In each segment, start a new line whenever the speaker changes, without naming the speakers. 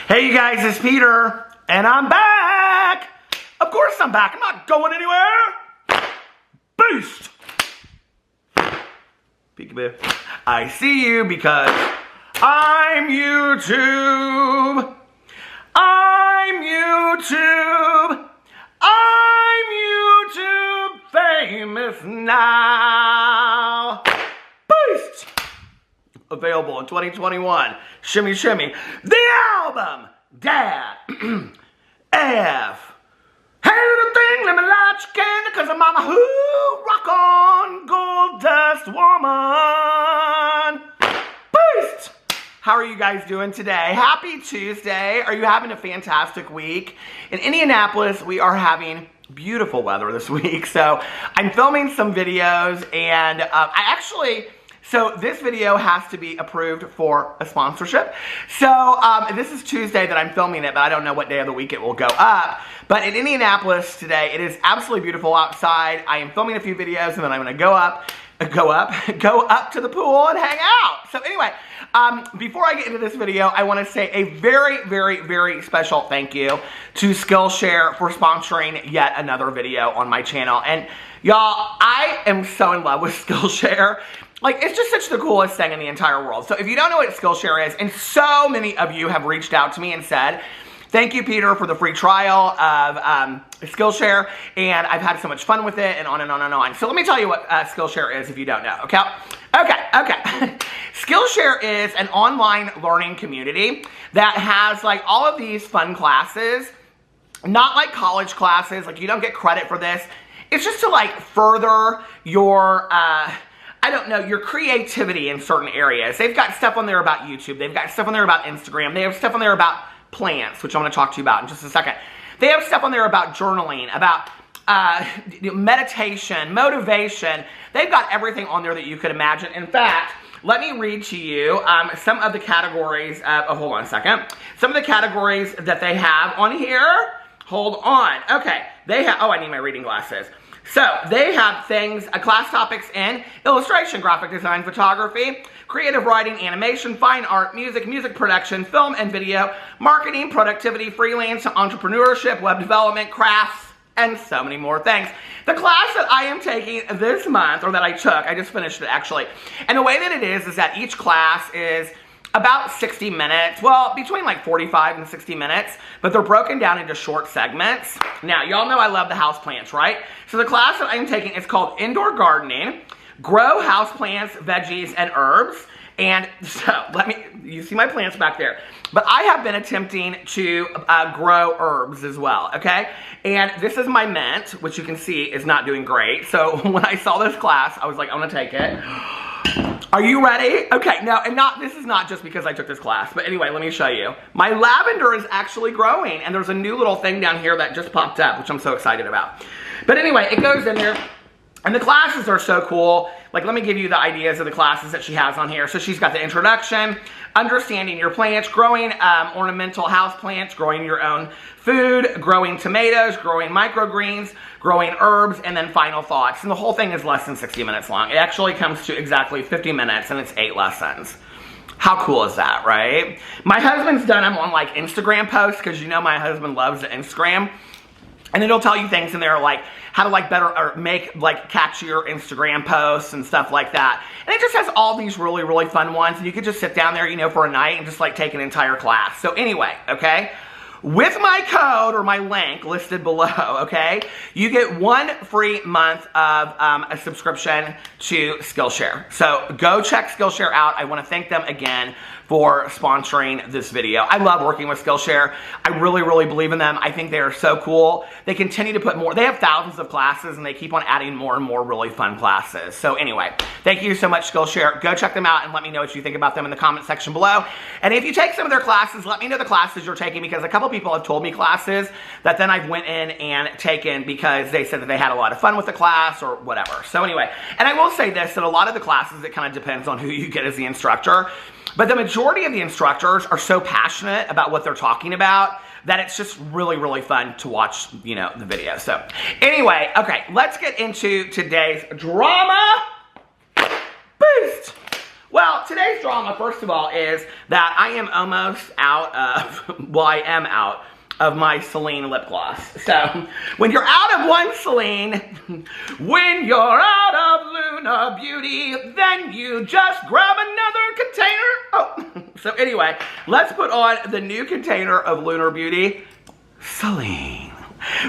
Hey you guys, it's Peter, and I'm back! Of course I'm back, I'm not going anywhere! Boost! Peekaboo. I see you because I'm YouTube! I'm YouTube! I'm YouTube famous now! Boost! Available in 2021. Shimmy Shimmy. The album! Dad. F. Hey little thing, let me light your candle, cause I'm mama who rock on, gold dust woman. Boost! How are you guys doing today? Happy Tuesday. Are you having a fantastic week? In Indianapolis, we are having beautiful weather this week. So I'm filming some videos and So this video has to be approved for a sponsorship. So this is Tuesday that I'm filming it, but I don't know what day of the week it will go up. But in Indianapolis today, it is absolutely beautiful outside. I am filming a few videos and then I'm gonna go up to the pool and hang out. So anyway, before I get into this video, I wanna say a very, very, very special thank you to Skillshare for sponsoring yet another video on my channel. And y'all, I am so in love with Skillshare. Like, it's just such the coolest thing in the entire world. So if you don't know what Skillshare is, and so many of you have reached out to me and said, thank you, Peter, for the free trial of Skillshare, and I've had so much fun with it, and on and on and on. So let me tell you what Skillshare is if you don't know, okay? Okay. Skillshare is an online learning community that has, like, all of these fun classes, not like college classes, like, you don't get credit for this. It's just to, like, further your, your creativity in certain areas. They've got stuff on there about YouTube. They've got stuff on there about Instagram. They have stuff on there about plants, which I'm going to talk to you about in just a second. They have stuff on there about journaling, about meditation, motivation. They've got everything on there that you could imagine. In fact, let me read to you some of the categories. Hold on a second. Some of the categories that they have on here. Hold on. Okay. They have, I need my reading glasses. So, they have things, class topics in illustration, graphic design, photography, creative writing, animation, fine art, music production, film and video, marketing, productivity, freelance, entrepreneurship, web development, crafts, and so many more things. The class that I am taking this month, or that I took, I just finished it actually, and the way that it is that each class is about 60 minutes, well, between like 45 and 60 minutes, but they're broken down into short segments. Now, y'all know I love the houseplants, right? So the class that I'm taking is called Indoor Gardening, Grow Houseplants, Veggies, and Herbs. And so, you see my plants back there. But I have been attempting to grow herbs as well, okay? And this is my mint, which you can see is not doing great. So when I saw this class, I was like, I'm gonna take it. Are you ready? Okay, now, this is not just because I took this class, but anyway, let me show you. My lavender is actually growing, and there's a new little thing down here that just popped up, which I'm so excited about. But anyway, it goes in there, and the classes are so cool. Like, let me give you the ideas of the classes that she has on here. So she's got the introduction, understanding your plants, growing ornamental house plants, growing your own food, growing tomatoes, growing microgreens, growing herbs, and then final thoughts. And the whole thing is less than 60 minutes long. It actually comes to exactly 50 minutes, and it's 8 lessons. How cool is that, right? My husband's done them on, like, Instagram posts, because you know my husband loves the Instagram. And it'll tell you things in there like how to like better or make like catchier Instagram posts and stuff like that. And it just has all these really, really fun ones. And you could just sit down there, you know, for a night and just like take an entire class. So anyway, okay, with my code or my link listed below, okay, you get 1 free month of a subscription to Skillshare. So go check Skillshare out. I want to thank them again for sponsoring this video. I love working with Skillshare. I really, really believe in them. I think they are so cool. They continue to put more. They have thousands of classes and they keep on adding more and more really fun classes. So anyway, thank you so much, Skillshare. Go check them out and let me know what you think about them in the comment section below. And if you take some of their classes, let me know the classes you're taking, because a couple people have told me classes that then I've went in and taken because they said that they had a lot of fun with the class or whatever. So anyway, and I will say this, that a lot of the classes, it kind of depends on who you get as the instructor. But the majority of the instructors are so passionate about what they're talking about that it's just really, really fun to watch, you know, the video. So anyway, okay, let's get into today's drama. Boost! Well, today's drama, first of all, is that I am almost out of, well, I am out of my Celine lip gloss. So, when you're out of one Celine, when you're out of Luna Beauty, then you just grab another container. Oh, so anyway, let's put on the new container of Lunar Beauty, Celine.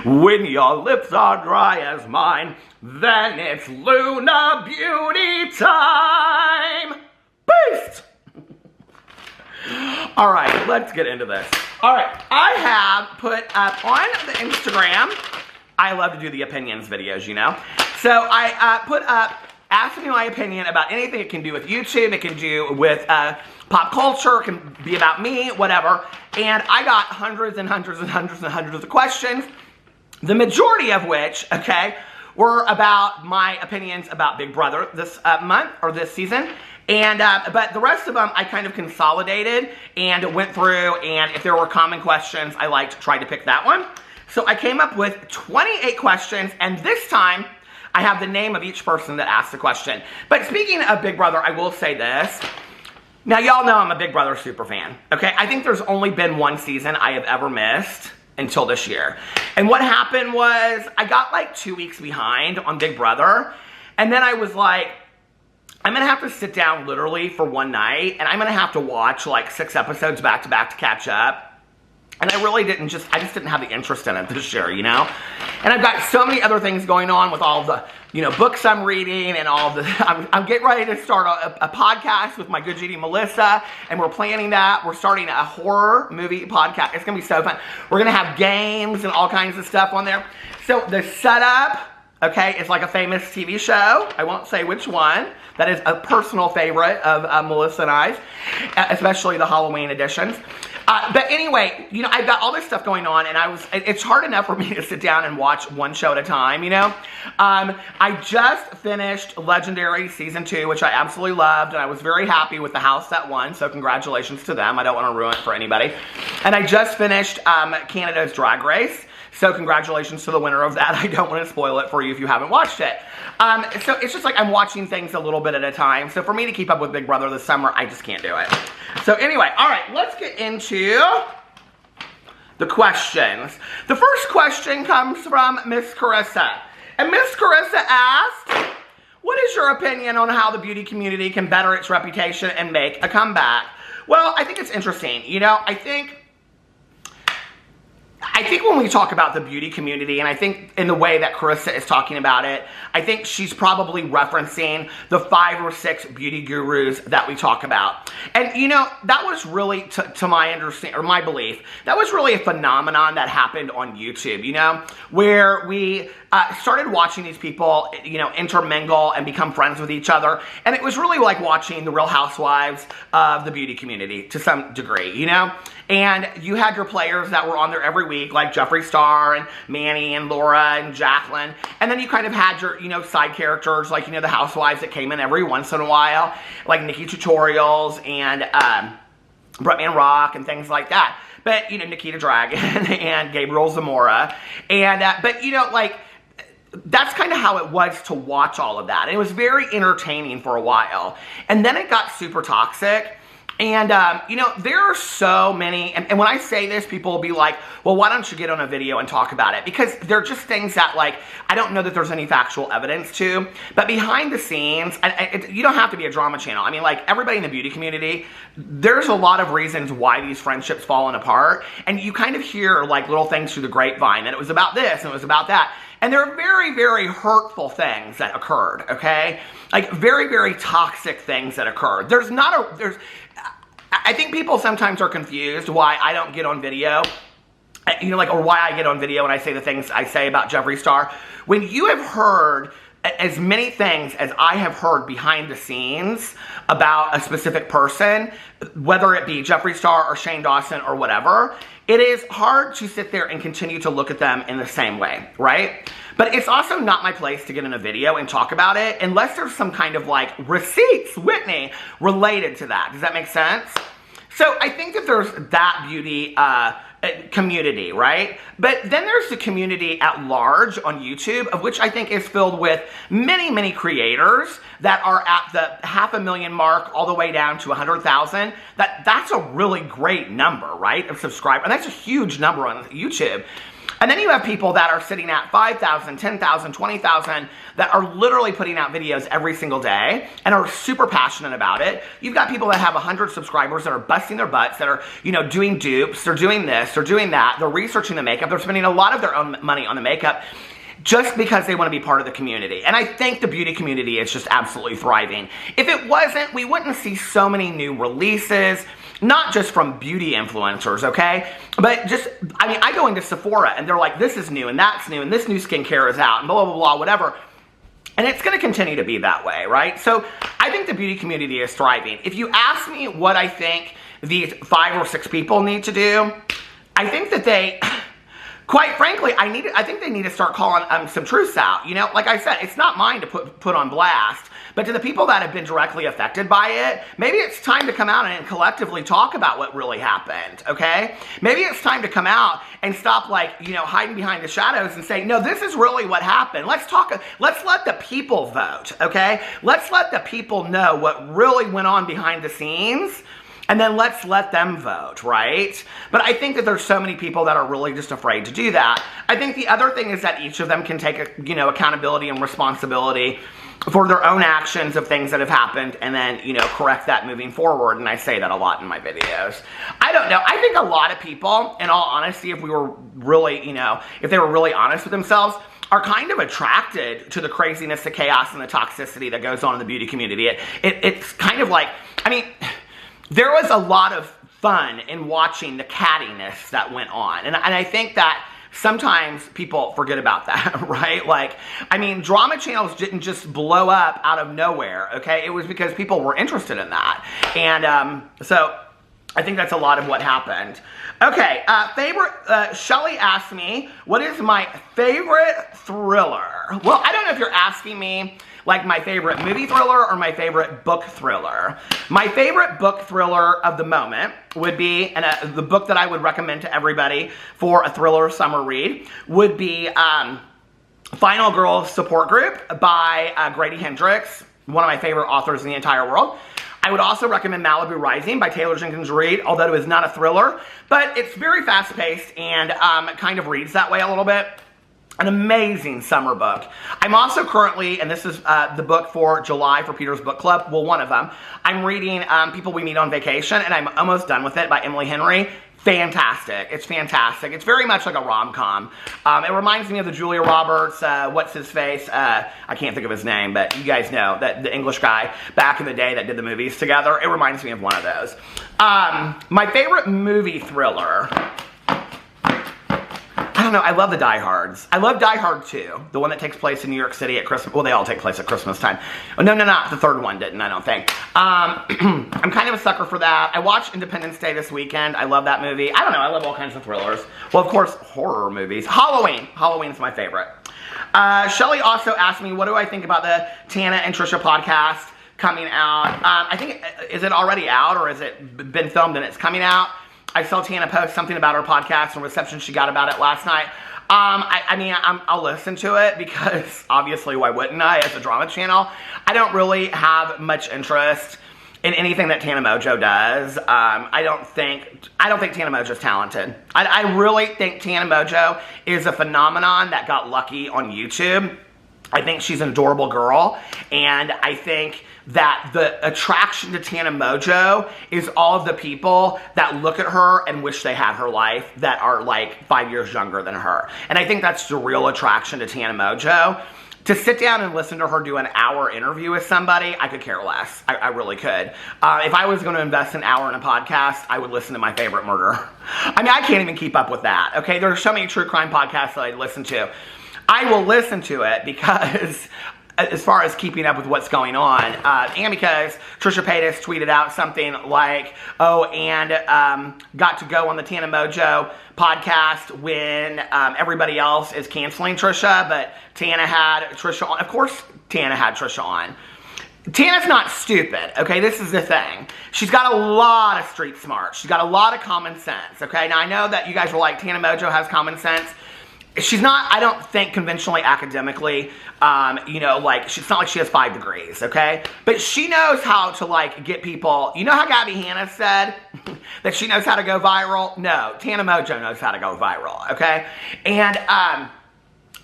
When your lips are dry as mine, then it's Luna Beauty time. Beast! All right, let's get into this. All right, I have put up on the Instagram, I love to do the opinions videos, you know. So I put up, ask me my opinion about anything. It can do with YouTube, it can do with pop culture, it can be about me, whatever. And I got hundreds and hundreds and hundreds and hundreds of questions, the majority of which, okay, were about my opinions about Big Brother this month, or this season. And, but the rest of them I kind of consolidated and went through, and if there were common questions, I tried to pick that one. So I came up with 28 questions, and this time, I have the name of each person that asked the question. But speaking of Big Brother, I will say this. Now, y'all know I'm a Big Brother super fan, okay? I think there's only been one season I have ever missed until this year. And what happened was, I got like 2 weeks behind on Big Brother, and then I was like, I'm going to have to sit down literally for one night, and I'm going to have to watch like 6 episodes back to back to catch up. And I really didn't I just didn't have the interest in it this year, you know? And I've got so many other things going on with all the, you know, books I'm reading and all the, I'm getting ready to start a podcast with my good GD Melissa, and we're planning that. We're starting a horror movie podcast. It's going to be so fun. We're going to have games and all kinds of stuff on there. So the setup, okay, it's like a famous TV show. I won't say which one. That is a personal favorite of Melissa and I's, especially the Halloween editions. But anyway, you know, I've got all this stuff going on, and it's hard enough for me to sit down and watch one show at a time, you know? I just finished Legendary Season 2, which I absolutely loved, and I was very happy with the house that won, so congratulations to them. I don't want to ruin it for anybody. And I just finished Canada's Drag Race. So congratulations to the winner of that. I don't want to spoil it for you if you haven't watched it. So it's just like I'm watching things a little bit at a time. So for me to keep up with Big Brother this summer, I just can't do it. So anyway, all right, let's get into the questions. The first question comes from Miss Carissa. And Miss Carissa asked, what is your opinion on how the beauty community can better its reputation and make a comeback? Well, I think it's interesting. You know, I think when we talk about the beauty community, and I think in the way that Carissa is talking about it, I think she's probably referencing the 5 or 6 beauty gurus that we talk about. And you know, that was really, to my understanding, or my belief, that was really a phenomenon that happened on YouTube, you know, where we started watching these people, you know, intermingle and become friends with each other. And it was really like watching the Real Housewives of the beauty community to some degree, you know? And you had your players that were on there every week, like Jeffree Star and Manny and Laura and Jaclyn. And then you kind of had your, you know, side characters, like, you know, the housewives that came in every once in a while, like Nikki Tutorials and Bretman Rock and things like that. But, you know, Nikita Dragon and Gabriel Zamora. And, but, you know, like, that's kind of how it was to watch all of that. And it was very entertaining for a while. And then it got super toxic. And, you know, there are so many, and when I say this, people will be like, well, why don't you get on a video and talk about it? Because they're just things that, like, I don't know that there's any factual evidence to, but behind the scenes, you don't have to be a drama channel. I mean, like, everybody in the beauty community, there's a lot of reasons why these friendships fallen apart, and you kind of hear, like, little things through the grapevine, that it was about this, and it was about that. And there are very, very hurtful things that occurred, okay? Like, very, very toxic things that occurred. I think people sometimes are confused why I don't get on video, you know, like, or why I get on video and I say the things I say about Jeffree Star. When you have heard as many things as I have heard behind the scenes about a specific person, whether it be Jeffree Star or Shane Dawson or whatever, it is hard to sit there and continue to look at them in the same way, right? But it's also not my place to get in a video and talk about it unless there's some kind of, like, receipts, Whitney, related to that. Does that make sense? So I think that there's that beauty community, right? But then there's the community at large on YouTube, of which I think is filled with many, many creators that are at the 500,000 mark all the way down to 100,000. That's a really great number, right, of subscribers. And that's a huge number on YouTube. And then you have people that are sitting at 5,000, 10,000, 20,000 that are literally putting out videos every single day and are super passionate about it. You've got people that have 100 subscribers that are busting their butts, that are, you know, doing dupes, they're doing this, they're doing that, they're researching the makeup, they're spending a lot of their own money on the makeup just because they want to be part of the community. And I think the beauty community is just absolutely thriving. If it wasn't, we wouldn't see so many new releases, not just from beauty influencers, okay? But just, I mean, I go into Sephora and they're like, this is new and that's new and this new skincare is out and blah, blah, blah, whatever. And it's going to continue to be that way, right? So I think the beauty community is thriving. If you ask me what I think these 5 or 6 people need to do, I think that they... Quite frankly, I think they need to start calling some truths out. You know, like I said, it's not mine to put on blast, but to the people that have been directly affected by it, maybe it's time to come out and collectively talk about what really happened, okay? Maybe it's time to come out and stop, like, you know, hiding behind the shadows and say, no, this is really what happened. Let's let the people vote, okay? Let's let the people know what really went on behind the scenes. And then let's let them vote, right? But I think that there's so many people that are really just afraid to do that. I think the other thing is that each of them can take, accountability and responsibility for their own actions of things that have happened and then, correct that moving forward. And I say that a lot in my videos. I don't know. I think a lot of people, in all honesty, if we were really, if they were really honest with themselves, are kind of attracted to the craziness, the chaos, and the toxicity that goes on in the beauty community. It's kind of like, there was a lot of fun in watching the cattiness that went on. And I think that sometimes people forget about that, right? Drama channels didn't just blow up out of nowhere, okay? It was because people were interested in that. And so I think that's a lot of what happened. Okay, Shelly asked me, what is my favorite thriller? Well, I don't know if you're asking me like my favorite movie thriller or my favorite book thriller. My favorite book thriller of the moment would be, and the book that I would recommend to everybody for a thriller summer read, would be Final Girl Support Group by Grady Hendrix, one of my favorite authors in the entire world. I would also recommend Malibu Rising by Taylor Jenkins Reid, although it is not a thriller, but it's very fast-paced and kind of reads that way a little bit. An amazing summer book. I'm also currently, and this is the book for July for Peter's Book Club, well, one of them. I'm reading People We Meet on Vacation, and I'm almost done with it by Emily Henry. Fantastic. It's fantastic. It's very much like a rom-com. It reminds me of the Julia Roberts, what's his face? I can't think of his name, but you guys know, that the English guy back in the day that did the movies together. It reminds me of one of those. My favorite movie thriller, I don't know, I love the Die Hards. I love Die Hard 2, the one that takes place in New York City at Christmas. Well, they all take place at Christmas time. Oh, no, the third one didn't, I don't think. I'm kind of a sucker for that. I watched Independence Day this weekend. I love that movie. I don't know, I love all kinds of thrillers. Well, of course, horror movies. Halloween's my favorite. Shelly also asked me, what do I think about the Tana and Trisha podcast coming out? I think, is it already out or has it been filmed and it's coming out? I saw Tana post something about her podcast and reception she got about it last night. I'll listen to it because obviously why wouldn't I, as a drama channel? I don't really have much interest in anything that Tana Mongeau does. I don't think Tana Mongeau's talented. I really think Tana Mongeau is a phenomenon that got lucky on YouTube. I think she's an adorable girl, and I think that the attraction to Tana Mongeau is all of the people that look at her and wish they had her life that are like 5 years younger than her. And I think that's the real attraction to Tana Mongeau. To sit down and listen to her do an hour interview with somebody, I could care less. I really could. If I was going to invest an hour in a podcast, I would listen to My Favorite Murder. I can't even keep up with that, okay? There are so many true crime podcasts that I listen to. I will listen to it because, as far as keeping up with what's going on, and because Trisha Paytas tweeted out something like, got to go on the Tana Mongeau podcast when everybody else is canceling Trisha, but Tana had Trisha on. Of course Tana had Trisha on. Tana's not stupid, okay? This is the thing. She's got a lot of street smarts. She's got a lot of common sense, okay? Now, I know that you guys were like, Tana Mongeau has common sense. She's not, I don't think, conventionally academically, you know, like, it's not like she has 5 degrees, okay? But she knows how to, like, get people, you know how Gabby Hanna said that she knows how to go viral? No, Tana Mongeau knows how to go viral, okay? And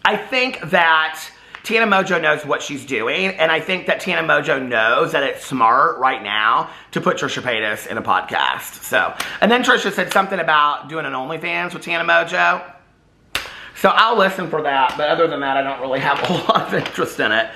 I think that Tana Mongeau knows what she's doing, and I think that Tana Mongeau knows that it's smart right now to put Trisha Paytas in a podcast. So, and then Trisha said something about doing an OnlyFans with Tana Mongeau. So I'll listen for that, but other than that, I don't really have a whole lot of interest in it.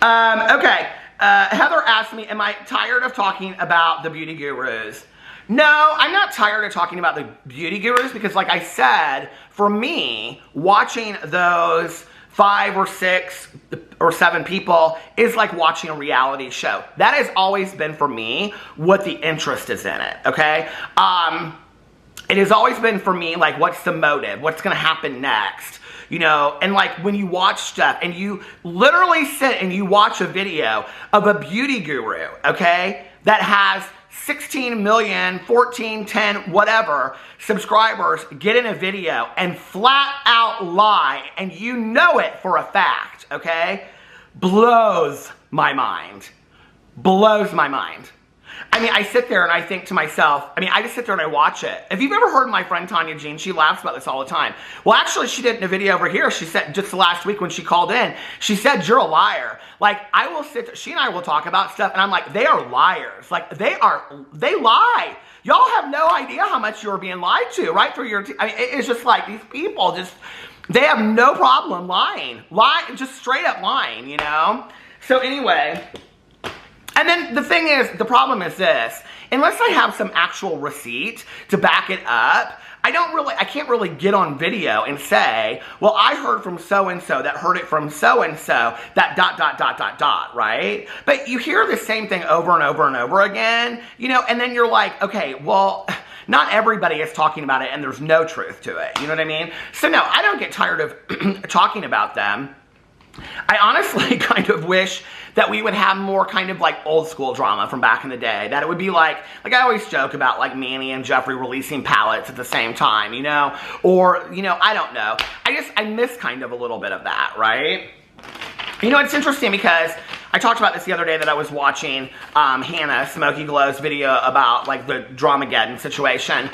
Okay, Heather asked me, am I tired of talking about the beauty gurus? No, I'm not tired of talking about the beauty gurus because, like I said, for me, watching those 5 or 6 or 7 people is like watching a reality show. That has always been, for me, what the interest is in it, okay? It has always been for me, like, what's the motive? What's going to happen next? You know, and like when you watch stuff and you literally sit and you watch a video of a beauty guru, okay, that has 16 million, 14, 10, whatever subscribers get in a video and flat out lie, and you know it for a fact, okay, blows my mind. Blows my mind. I mean, I sit there and I think to myself, I mean, I just sit there and I watch it. If you've ever heard my friend Tanya Jean, she laughs about this all the time. Well, actually, she did in a video over here. She said, just last week when she called in, she said, you're a liar. Like, I will sit there, she and I will talk about stuff, and I'm like, they are liars. Like, they lie. Y'all have no idea how much you're being lied to, right through your, I mean, it's just like, these people just, they have no problem lying. Just straight up lying, you know? So anyway, and then the thing is, the problem is this, unless I have some actual receipt to back it up, I can't really get on video and say, well, I heard from so-and-so that heard it from so-and-so that ... right? But you hear the same thing over and over and over again, you know, and then you're like, okay, well, not everybody is talking about it and there's no truth to it, you know what I mean? So no, I don't get tired of talking about them. I honestly kind of wish that we would have more kind of like old school drama from back in the day. That it would be like I always joke about like Manny and Jeffrey releasing palettes at the same time, you know? Or, you know, I don't know. I miss kind of a little bit of that, right? You know, it's interesting because I talked about this the other day that I was watching Hannah Smokey Glow's video about like the Dramageddon situation.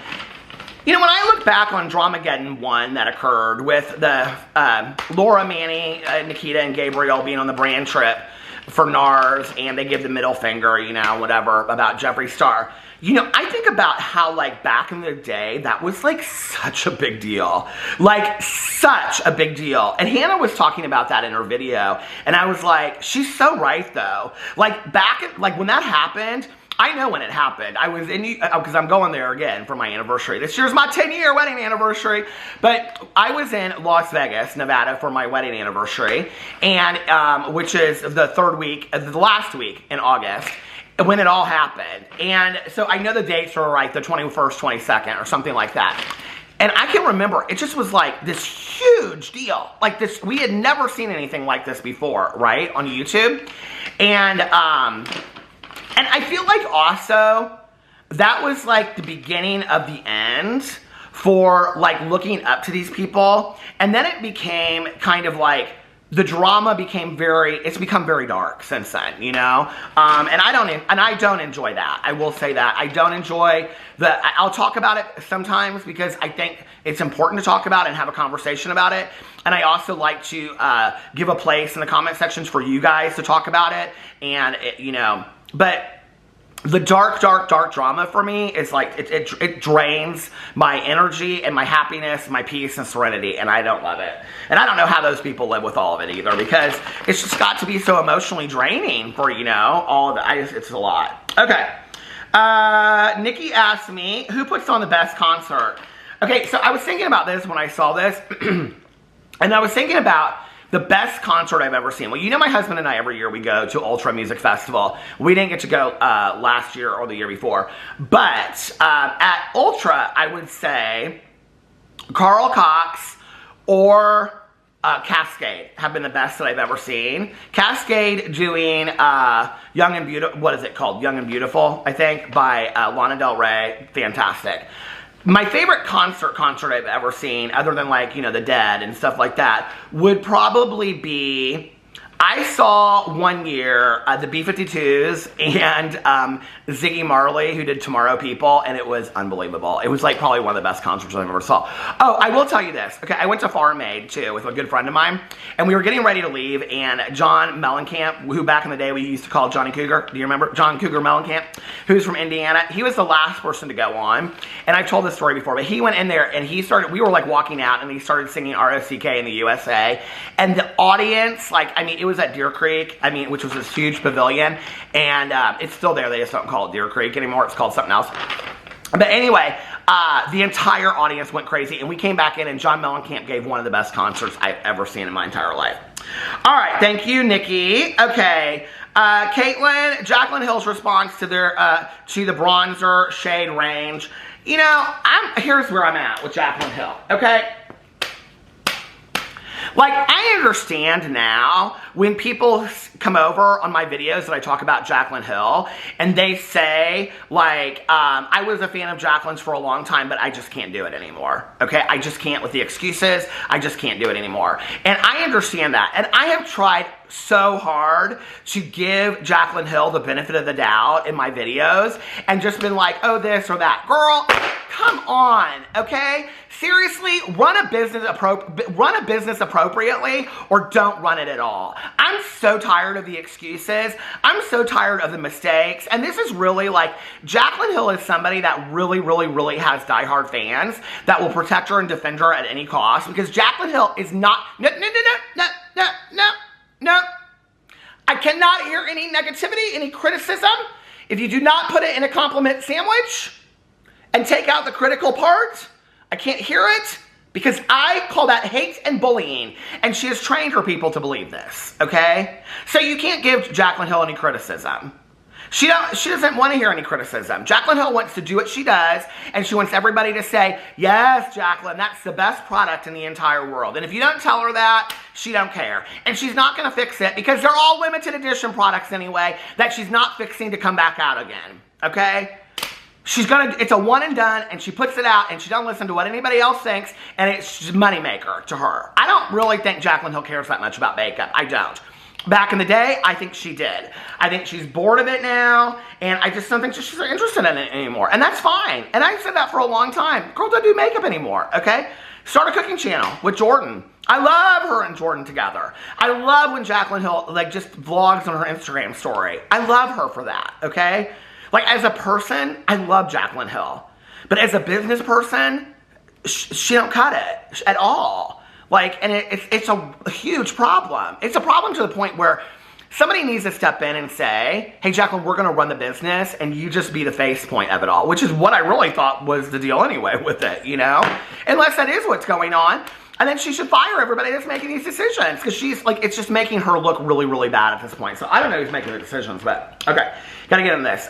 You know, when I look back on Dramageddon 1 that occurred with the Laura, Manny, Nikita, and Gabriel being on the brand trip for NARS, and they give the middle finger, you know, whatever, about Jeffree Star. You know, I think about how, like, back in the day, that was, like, such a big deal. Like, such a big deal. And Hannah was talking about that in her video, and I was like, she's so right, though. Like, when that happened, I know when it happened. I was in, because I'm going there again for my anniversary. This year's my 10-year wedding anniversary. But I was in Las Vegas, Nevada for my wedding anniversary, and which is the last week in August, when it all happened. And so I know the dates are right, the 21st, 22nd, or something like that. And I can remember, it just was like this huge deal. Like this, we had never seen anything like this before, right, on YouTube. And I feel like also, that was like the beginning of the end for like looking up to these people. And then it became kind of like, the drama became it's become very dark since then, you know? And I don't enjoy that. I will say that. I don't enjoy I'll talk about it sometimes because I think it's important to talk about and have a conversation about it. And I also like to give a place in the comment sections for you guys to talk about it. And, you know, but the dark drama for me is like, it drains my energy and my happiness, my peace and serenity, and I don't love it. And I don't know how those people live with all of it either, because it's just got to be so emotionally draining for, you know, all of it. It's a lot. Okay. Nikki asked me, who puts on the best concert? Okay, so I was thinking about this when I saw this, and I was thinking about the best concert I've ever seen. Well, you know my husband and I, every year we go to Ultra Music Festival. We didn't get to go last year or the year before. But at Ultra, I would say Carl Cox or Cascade have been the best that I've ever seen. Cascade doing Young and Beautiful, what is it called? Young and Beautiful, I think, by Lana Del Rey. Fantastic. My favorite concert I've ever seen, other than like, you know, The Dead and stuff like that, would probably be, I saw one year the B-52s and Ziggy Marley, who did Tomorrow People, and it was unbelievable. It was like probably one of the best concerts I've ever saw. Oh, I will tell you this. Okay, I went to Farm Aid too with a good friend of mine, and we were getting ready to leave, and John Mellencamp, who back in the day we used to call Johnny Cougar, do you remember? John Cougar Mellencamp, who's from Indiana. He was the last person to go on, and I've told this story before, but he went in there and he started, we were like walking out, and he started singing R.O.C.K. in the USA, and the audience, like, I mean, it was at Deer Creek, I mean, which was this huge pavilion, and it's still there. They just don't call it Deer Creek anymore. It's called something else. But anyway, the entire audience went crazy, and we came back in, and John Mellencamp gave one of the best concerts I've ever seen in my entire life. All right, thank you, Nikki. Okay, Caitlin, Jaclyn Hill's response to their to the bronzer shade range. You know, here's where I'm at with Jaclyn Hill. Okay. Like, I understand now when people come over on my videos that I talk about Jaclyn Hill, and they say, like, I was a fan of Jaclyn's for a long time, but I just can't do it anymore, okay? I just can't with the excuses. I just can't do it anymore. And I understand that. And I have tried so hard to give Jaclyn Hill the benefit of the doubt in my videos and just been like, oh, this or that. Girl, come on, okay? Seriously, run a business appropriately or don't run it at all. I'm so tired of the excuses. I'm so tired of the mistakes. And this is really like, Jaclyn Hill is somebody that really, really, really has diehard fans that will protect her and defend her at any cost, because Jaclyn Hill is not, no. I cannot hear any negativity, any criticism. If you do not put it in a compliment sandwich and take out the critical part, I can't hear it, because I call that hate and bullying, and she has trained her people to believe this, okay? So you can't give Jaclyn Hill any criticism. She doesn't want to hear any criticism. Jaclyn Hill wants to do what she does, and she wants everybody to say, yes, Jaclyn, that's the best product in the entire world. And if you don't tell her that, she don't care. And she's not going to fix it, because they're all limited edition products anyway that she's not fixing to come back out again, okay? It's a one and done, and she puts it out, and she doesn't listen to what anybody else thinks, and it's just a moneymaker to her. I don't really think Jaclyn Hill cares that much about makeup. I don't. Back in the day, I think she did. I think she's bored of it now, and I just don't think she's interested in it anymore. And that's fine. And I've said that for a long time. Girl don't do makeup anymore, okay? Start a cooking channel with Jordan. I love her and Jordan together. I love when Jaclyn Hill, like, just vlogs on her Instagram story. I love her for that, okay? Like, as a person, I love Jaclyn Hill. But as a business person, she don't cut it at all. Like, and it's a huge problem. It's a problem to the point where somebody needs to step in and say, hey, Jaclyn, we're going to run the business, and you just be the face point of it all, which is what I really thought was the deal anyway with it, you know? Unless that is what's going on. And then she should fire everybody that's making these decisions, because she's, like, it's just making her look really, really bad at this point. So I don't know who's making the decisions, but okay. Gotta get into this.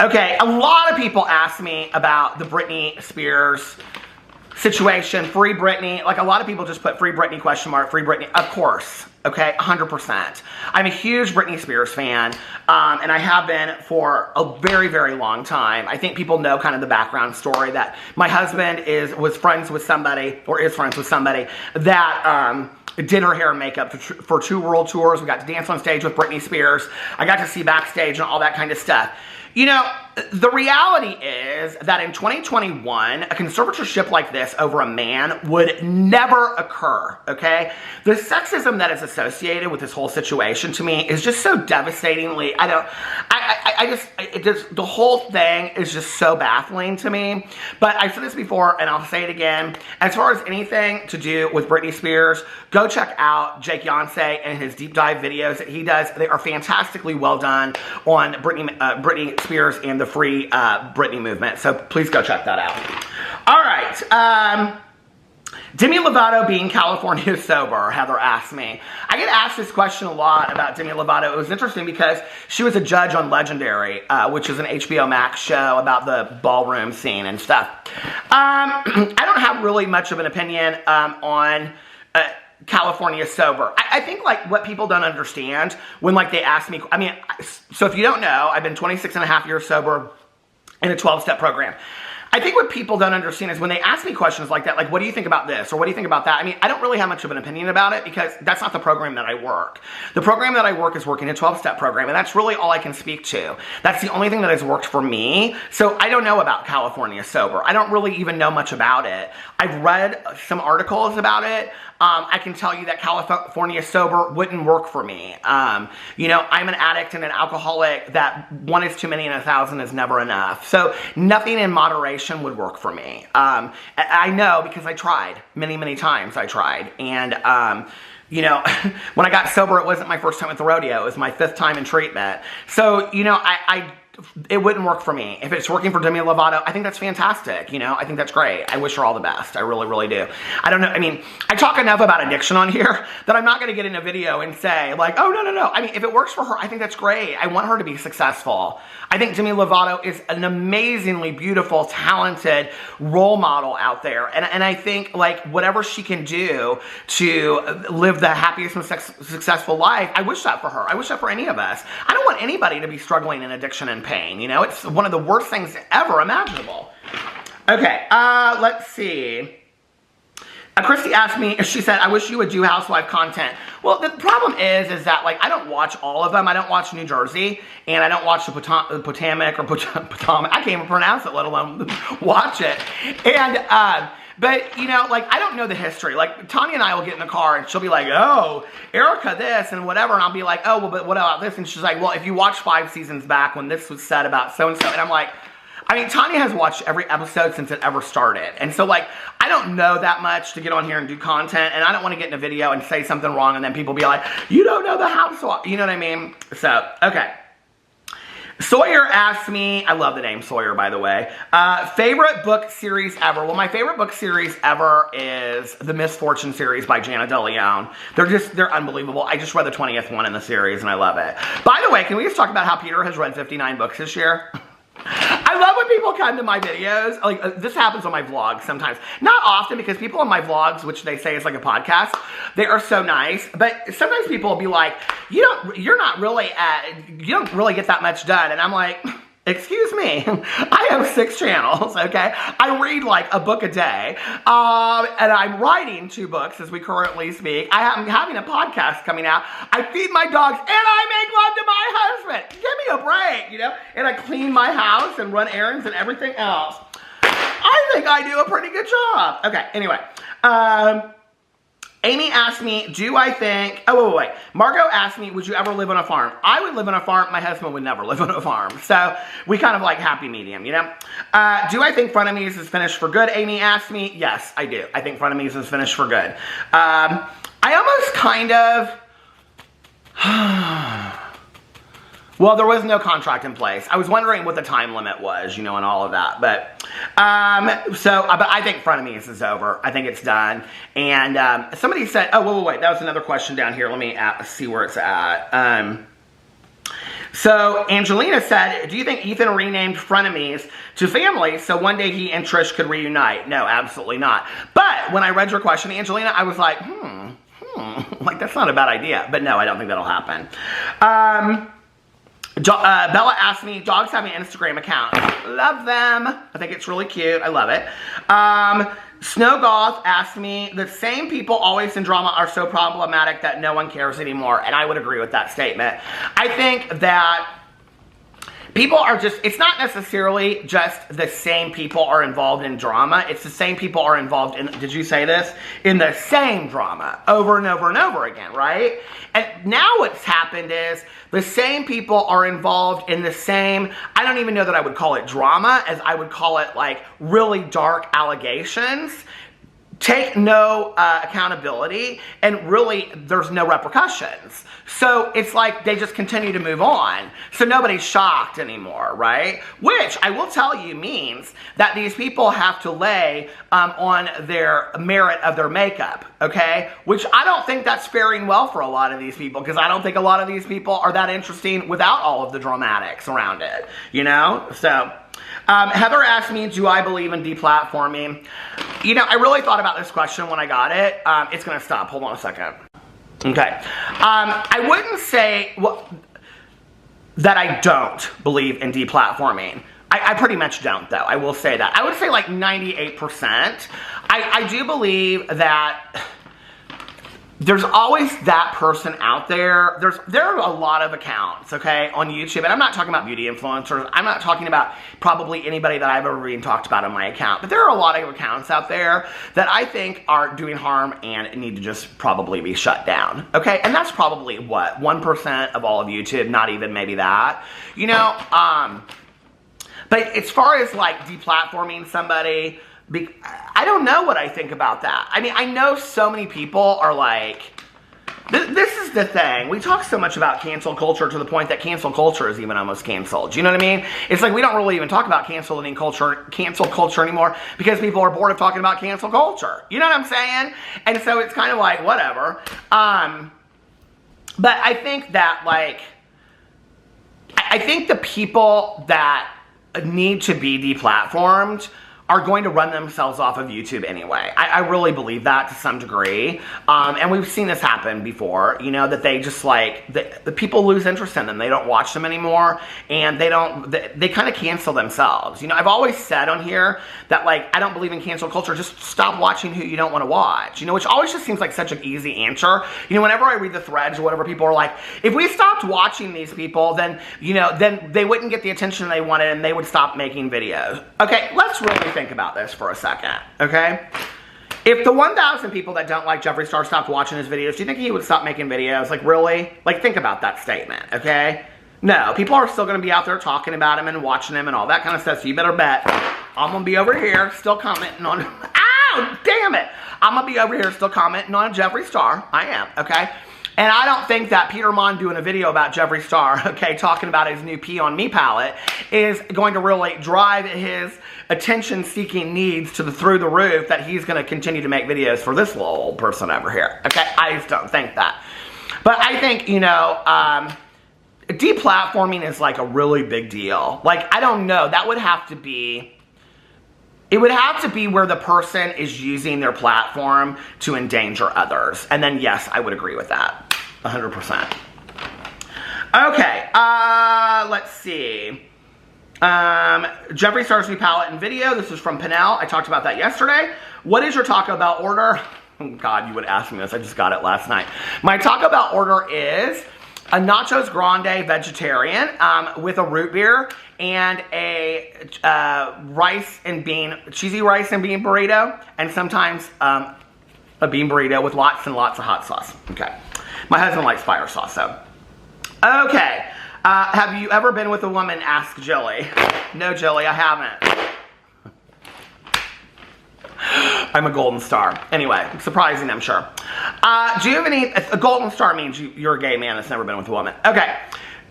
Okay, a lot of people ask me about the Britney Spears situation, free Britney. Like, a lot of people just put free Britney question mark, free Britney. Of course, okay, 100%. I'm a huge Britney Spears fan, and I have been for a very, very long time. I think people know kind of the background story that my husband was friends with somebody, or is friends with somebody, that did her hair and makeup for 2 world tours. We got to dance on stage with Britney Spears. I got to see backstage and all that kind of stuff. You know, the reality is that in 2021, a conservatorship like this over a man would never occur, okay? The sexism that is associated with this whole situation, to me, is just so devastatingly, the whole thing is just so baffling to me. But I've said this before, and I'll say it again. As far as anything to do with Britney Spears, go check out Jake Yonsei and his deep dive videos that he does. They are fantastically well done on Britney Spears and the free Britney movement. So please go check that out. All right. Demi Lovato being California sober, Heather asked me. I get asked this question a lot about Demi Lovato. It was interesting because she was a judge on Legendary, which is an HBO Max show about the ballroom scene and stuff. I don't have really much of an opinion on California sober. I think like what people don't understand when like they ask me, I mean, so if you don't know, I've been 26 and a half years sober in a 12-step program. I think what people don't understand is when they ask me questions like that, like, what do you think about this? Or what do you think about that? I mean, I don't really have much of an opinion about it because that's not the program that I work. The program that I work is working a 12-step program, and that's really all I can speak to. That's the only thing that has worked for me. So I don't know about California sober. I don't really even know much about it. I've read some articles about it. I can tell you that California sober wouldn't work for me. You know, I'm an addict and an alcoholic that one is too many and 1,000 is never enough. So nothing in moderation would work for me. I know because I tried many, many times. I tried. And, you know, when I got sober, it wasn't my first time at the rodeo. It was my 5th time in treatment. So, you know, it wouldn't work for me. If it's working for Demi Lovato, I think that's fantastic. You know, I think that's great. I wish her all the best. I really, really do. I don't know. I mean, I talk enough about addiction on here that I'm not going to get in a video and say like, oh, no. I mean, if it works for her, I think that's great. I want her to be successful. I think Demi Lovato is an amazingly beautiful, talented role model out there. And I think like whatever she can do to live the happiest and successful life, I wish that for her. I wish that for any of us. I don't want anybody to be struggling in addiction and pain. You know, it's one of the worst things ever imaginable. Okay, let's see. Christy asked me, she said, I wish you would do housewife content. Well, the problem is that, like, I don't watch all of them. I don't watch New Jersey, and I don't watch the Potomac or Potomac. I can't even pronounce it, let alone watch it. And, but, you know, like, I don't know the history. Like, Tanya and I will get in the car, and she'll be like, oh, Erica this, and whatever, and I'll be like, oh, well, but what about this? And she's like, well, if you watch 5 seasons back when this was said about so-and-so, and I'm like, I mean, Tanya has watched every episode since it ever started. And so, like, I don't know that much to get on here and do content. And I don't want to get in a video and say something wrong and then people be like, you don't know the housewife. You know what I mean? So, okay. Sawyer asked me, I love the name Sawyer, by the way, favorite book series ever. Well, my favorite book series ever is the Misfortune series by Jana DeLeon. They're unbelievable. I just read the 20th one in the series and I love it. By the way, can we just talk about how Peter has read 59 books this year? I love when people come to my videos. Like, this happens on my vlogs sometimes. Not often, because people on my vlogs, which they say is like a podcast, they are so nice. But sometimes people will be like, you don't really get that much done. And I'm like, excuse me, I have 6 channels, okay? I read like a book a day, and I'm writing 2 books as we currently speak. I'm having a podcast coming out. I feed my dogs, and I make love to my husband. Give me a break, you know? And I clean my house and run errands and everything else. I think I do a pretty good job. Okay, anyway. Amy asked me, do I think, oh, wait. Margot asked me, would you ever live on a farm? I would live on a farm. My husband would never live on a farm. So we kind of like happy medium, you know? Do I think Frenemies is finished for good? Amy asked me. Yes, I do. I think Frenemies is finished for good. I almost kind of, well, there was no contract in place. I was wondering what the time limit was, you know, and all of that. But, but I think Frenemies is over. I think it's done. And somebody said, oh, wait. That was another question down here. Let me see where it's at. So Angelina said, do you think Ethan renamed Frenemies to Family so one day he and Trish could reunite? No, absolutely not. But when I read your question, Angelina, I was like, like, that's not a bad idea. But no, I don't think that'll happen. Bella asked me, dogs have an Instagram account. Love them. I think it's really cute. I love it. Snowgoth asked me, the same people always in drama are so problematic that no one cares anymore. And I would agree with that statement. I think that people are just, it's not necessarily just the same people are involved in drama. It's the same people are involved in, did you say this? In the same drama over and over and over again, right? And now what's happened is the same people are involved in the same, I don't even know that I would call it drama, as I would call it like really dark allegations. Take no accountability, and really there's no repercussions. So it's like they just continue to move on. So nobody's shocked anymore, right? Which I will tell you means that these people have to lay on their merit of their makeup, okay? Which I don't think that's faring well for a lot of these people, because I don't think a lot of these people are that interesting without all of the dramatics around it, you know? So Heather asked me, do I believe in deplatforming? You know, I really thought about this question when I got it. It's going to stop. Hold on a second. Okay. I wouldn't say that I don't believe in deplatforming. I pretty much don't, though. I will say that. I would say like 98%. I do believe that there's always that person out there. There are a lot of accounts, okay, on YouTube, and I'm not talking about beauty influencers. I'm not talking about probably anybody that I've ever even talked about on my account, but there are a lot of accounts out there that I think are doing harm and need to just probably be shut down, okay? And that's probably, what, 1% of all of YouTube, not even maybe that, you know? But as far as, like, deplatforming somebody, I don't know what I think about that. I mean, I know so many people are like, this is the thing. We talk so much about cancel culture to the point that cancel culture is even almost canceled. Do you know what I mean? It's like we don't really even talk about cancel culture anymore because people are bored of talking about cancel culture. You know what I'm saying? And so it's kind of like, whatever. But I think that, like, I think the people that need to be deplatformed are going to run themselves off of YouTube anyway. I really believe that to some degree. And we've seen this happen before, you know, that they just like, the people lose interest in them. They don't watch them anymore, and they kind of cancel themselves. You know, I've always said on here that, like, I don't believe in cancel culture. Just stop watching who you don't want to watch, you know, which always just seems like such an easy answer. You know, whenever I read the threads or whatever, people are like, if we stopped watching these people, then, you know, then they wouldn't get the attention they wanted and they would stop making videos. Okay, let's really think about this for a second, okay? If the 1,000 people that don't like Jeffree Star stopped watching his videos, do you think he would stop making videos? Like, really? Like, think about that statement, okay? No, people are still going to be out there talking about him and watching him and all that kind of stuff, so you better bet I'm going to be over here still commenting on... Ow! Damn it! I'm going to be over here still commenting on Jeffree Star. I am, okay? And I don't think that Peter Monn doing a video about Jeffree Star, okay, talking about his new Pee on Me palette, is going to really drive his attention-seeking needs through the roof that he's going to continue to make videos for this little old person over here, okay? I just don't think that. But I think, you know, deplatforming is like a really big deal. Like, I don't know, that would have to be... It would have to be where the person is using their platform to endanger others. And then, yes, I would agree with that. 100%. Okay, let's see. Jeffree Star's new palette and video. This is from Pinnell. I talked about that yesterday. What is your Taco Bell order? Oh, God, you would ask me this. I just got it last night. My Taco Bell order is a Nachos Grande vegetarian with a root beer and a cheesy rice and bean burrito, and sometimes a bean burrito with lots and lots of hot sauce. Okay. My husband likes fire sauce, so. Okay. Have you ever been with a woman? Asked Jilly. No, Jilly, I haven't. I'm a golden star. Anyway, surprising, I'm sure. Do you have any... A golden star means you're a gay man that's never been with a woman. Okay.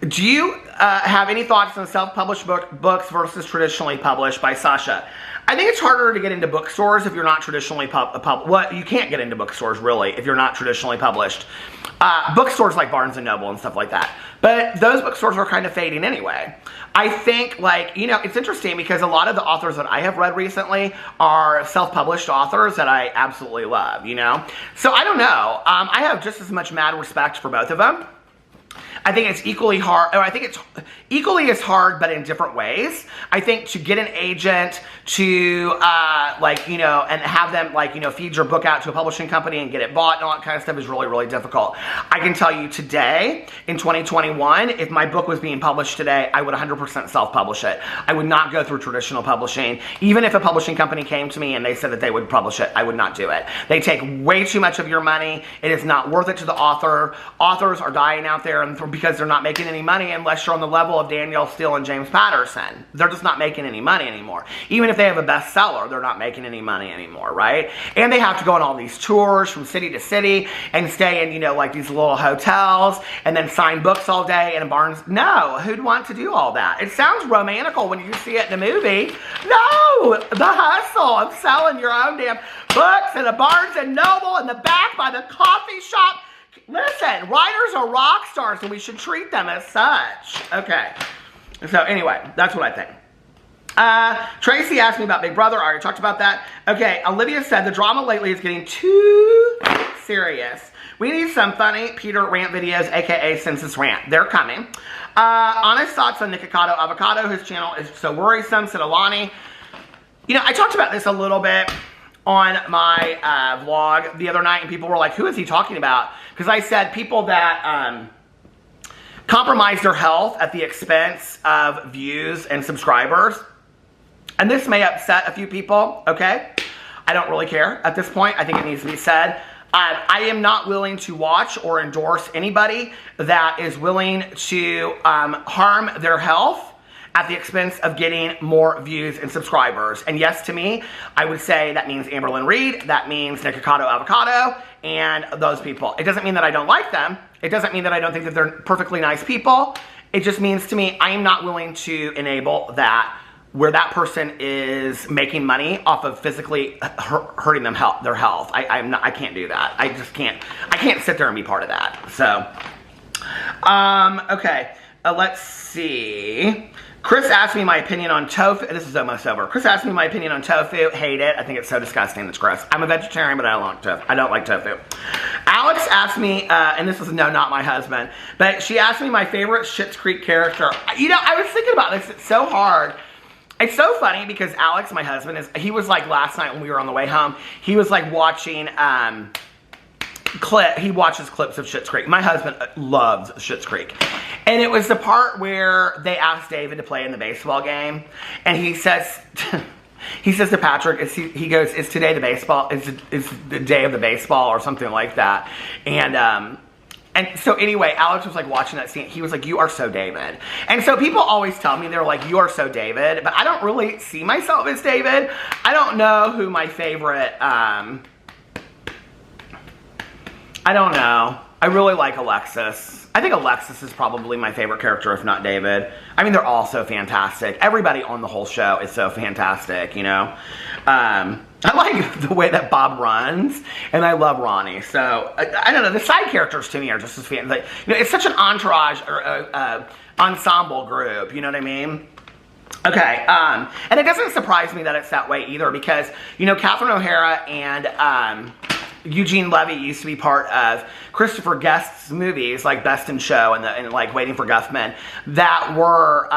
Do you have any thoughts on self-published books versus traditionally published by Sasha? I think it's harder to get into bookstores if you're not traditionally well, you can't get into bookstores, really, if you're not traditionally published. Bookstores like Barnes & Noble and stuff like that. But those bookstores are kind of fading anyway. I think, like, you know, it's interesting because a lot of the authors that I have read recently are self-published authors that I absolutely love, you know? So, I don't know. I have just as much mad respect for both of them. I think it's equally hard, or I think it's equally as hard, but in different ways. I think to get an agent to, like, you know, and have them, like, you know, feed your book out to a publishing company and get it bought and all that kind of stuff is really, really difficult. I can tell you today, in 2021, if my book was being published today, I would 100% self-publish it. I would not go through traditional publishing. Even if a publishing company came to me and they said that they would publish it, I would not do it. They take way too much of your money. It is not worth it to the author. Authors are dying out there because they're not making any money unless you're on the level of Danielle Steele and James Patterson. They're just not making any money anymore. Even if they have a bestseller, they're not making any money anymore, right? And they have to go on all these tours from city to city and stay in, you know, like these little hotels and then sign books all day in Barnes. No, who'd want to do all that? It sounds romantical when you see it in a movie. No, the hustle of selling your own damn books in a Barnes & Noble in the back by the coffee shop. Listen, writers are rock stars and we should treat them as such. Okay. So anyway, that's what I think. Tracy asked me about Big Brother. I already talked about that. Okay, Olivia said the drama lately is getting too serious. We need some funny Peter rant videos, aka Census Rant. They're coming. Honest thoughts on Nikocado Avocado. His channel is so worrisome, said Alani. You know, I talked about this a little bit on my vlog the other night, and people were like, who is he talking about? Because I said people that compromise their health at the expense of views and subscribers. And this may upset a few people, okay? I don't really care at this point. I think it needs to be said. I am not willing to watch or endorse anybody that is willing to harm their health at the expense of getting more views and subscribers. And yes, to me, I would say that means Amberlynn Reed, that means Nikocado Avocado, and those people. It doesn't mean that I don't like them. It doesn't mean that I don't think that they're perfectly nice people. It just means to me, I am not willing to enable that where that person is making money off of physically hurting them their health. I can't do that. I just can't. I can't sit there and be part of that. So, okay, let's see. Chris asked me my opinion on tofu. This is almost over. Chris asked me my opinion on tofu. Hate it. I think it's so disgusting. It's gross. I'm a vegetarian, but I don't like tofu. I don't like tofu. Alex asked me, and this is not my husband, but she asked me my favorite Schitt's Creek character. You know, I was thinking about this. It's so hard. It's so funny because Alex, my husband, he was like last night when we were on the way home, he was like watching he watches clips of Schitt's Creek. My husband loves Schitt's Creek. And it was the part where they asked David to play in the baseball game. And he says, to Patrick, he goes, is today the baseball, is the day of the baseball or something like that. And so anyway, Alex was like watching that scene. He was like, you are so David. And so people always tell me, they're like, you are so David. But I don't really see myself as David. I don't know who my favorite, I don't know. I really like Alexis. I think Alexis is probably my favorite character, if not David. I mean, they're all so fantastic. Everybody on the whole show is so fantastic, you know. I like the way that Bob runs, and I love Ronnie. So, I don't know, the side characters to me are just as fantastic. You know, it's such an entourage or ensemble group, you know what I mean? Okay, and it doesn't surprise me that it's that way either because, you know, Catherine O'Hara and Eugene Levy used to be part of Christopher Guest's movies, like Best in Show and like Waiting for Guffman, that were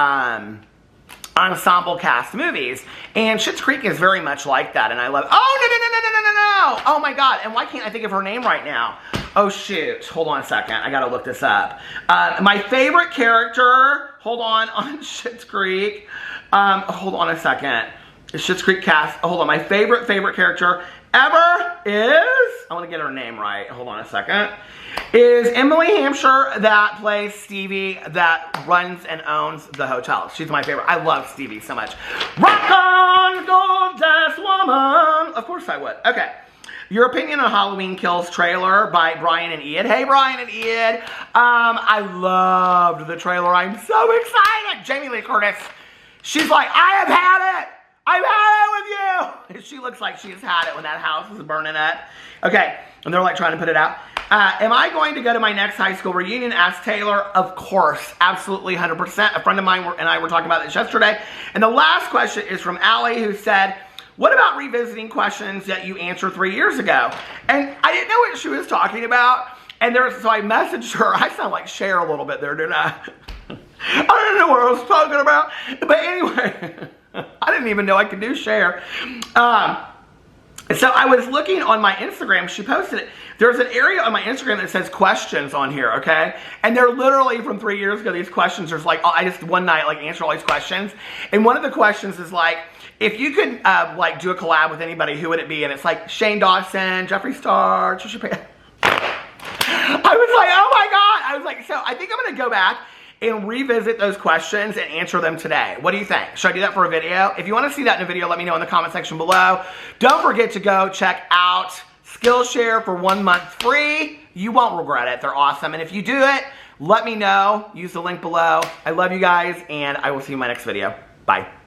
ensemble cast movies. And Schitt's Creek is very much like that, and I love. Oh, no! Oh my God! And why can't I think of her name right now? Oh shoot! Hold on a second. I gotta look this up. My favorite character. Hold on Schitt's Creek. Hold on a second. Schitt's Creek cast. Hold on. My favorite character ever is, I want to get her name right, hold on a second, is Emily Hampshire that plays Stevie that runs and owns the hotel. She's my favorite. I love Stevie so much. Rock on, gold-dust woman. Of course I would. Okay. Your opinion on Halloween Kills trailer by Brian and Ian. Hey, Brian and Ian. I loved the trailer. I'm so excited. Jamie Lee Curtis, she's like, I have had it. I've had it with you. She looks like she's had it when that house is burning up. Okay, and they're like trying to put it out. Am I going to go to my next high school reunion? Asked Taylor. Of course, absolutely 100%. A friend of mine and I were talking about this yesterday. And the last question is from Allie, who said, what about revisiting questions that you answered 3 years ago? And I didn't know what she was talking about. And so I messaged her. I sound like Cher a little bit there, didn't I? I didn't know what I was talking about. But anyway, I didn't even know I could do Cher. So I was looking on my Instagram. She posted it. There's an area on my Instagram that says questions on here, okay? And they're literally from 3 years ago. These questions, there's like, I just one night like answer all these questions. And one of the questions is like, if you could like do a collab with anybody, who would it be? And it's like Shane Dawson, Jeffree Star, Trisha Paytas. I was like, oh my God. I was like, so I think I'm gonna go back and revisit those questions and answer them today. What do you think? Should I do that for a video? If you want to see that in a video, let me know in the comment section below. Don't forget to go check out Skillshare for 1 month free. You won't regret it. They're awesome. And if you do it, let me know. Use the link below. I love you guys, and I will see you in my next video. Bye.